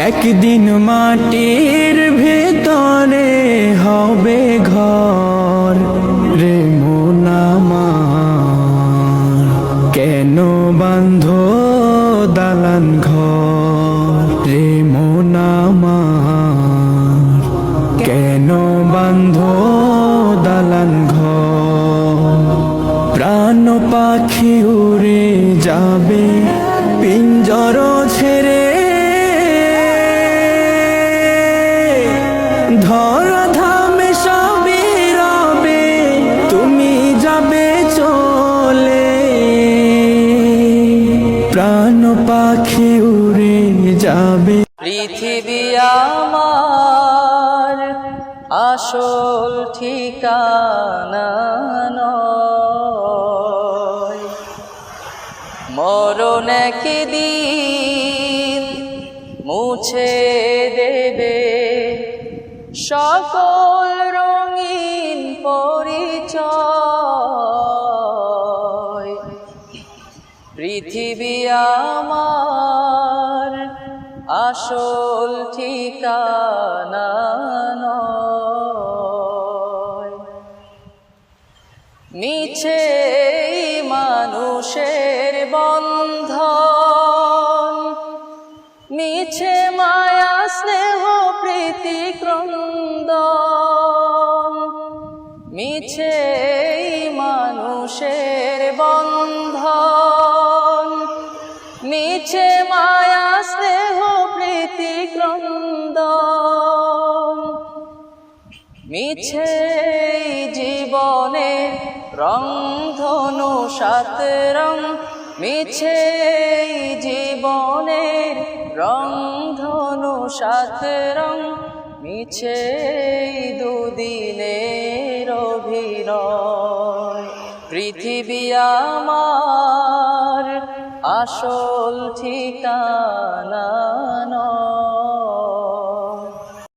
একদিন মাটির ভেতরে হবে ঘর রে মন আমার, কেন বাঁধো দালান ঘর রে মন আমার, কেন বাঁধো দালান ঘর। প্রাণ পাখি উড়ে যাবে পিঞ্জর ছেড়ে, ধরা ধামে সবই রবে, তুমি যাবে চলে। প্রাণ পাখি উড়ে যাবে। পৃথিবী আমার আসল ঠিকানা নয়, মরণ একদিন মুছে দেবে সকল রঙিন পরিচয়। পৃথিবী আমার আসল ঠিকানা নয়, মিছে মানুষের বন্ধন, মিছে মায়া স্নেহ প্রীতি ক্রন্দন, মিছে মানুষের বন্ধন, মিছে মায়া স্নেহ প্রীতি ক্রন্দন, মিছে জীবনে রংধনু সাত রং, মিছে জীবনের রংধনু সাত রং, মিছে দুদিনের অভিনয়। পৃথিবী আমার আসল ঠিকানা নয়।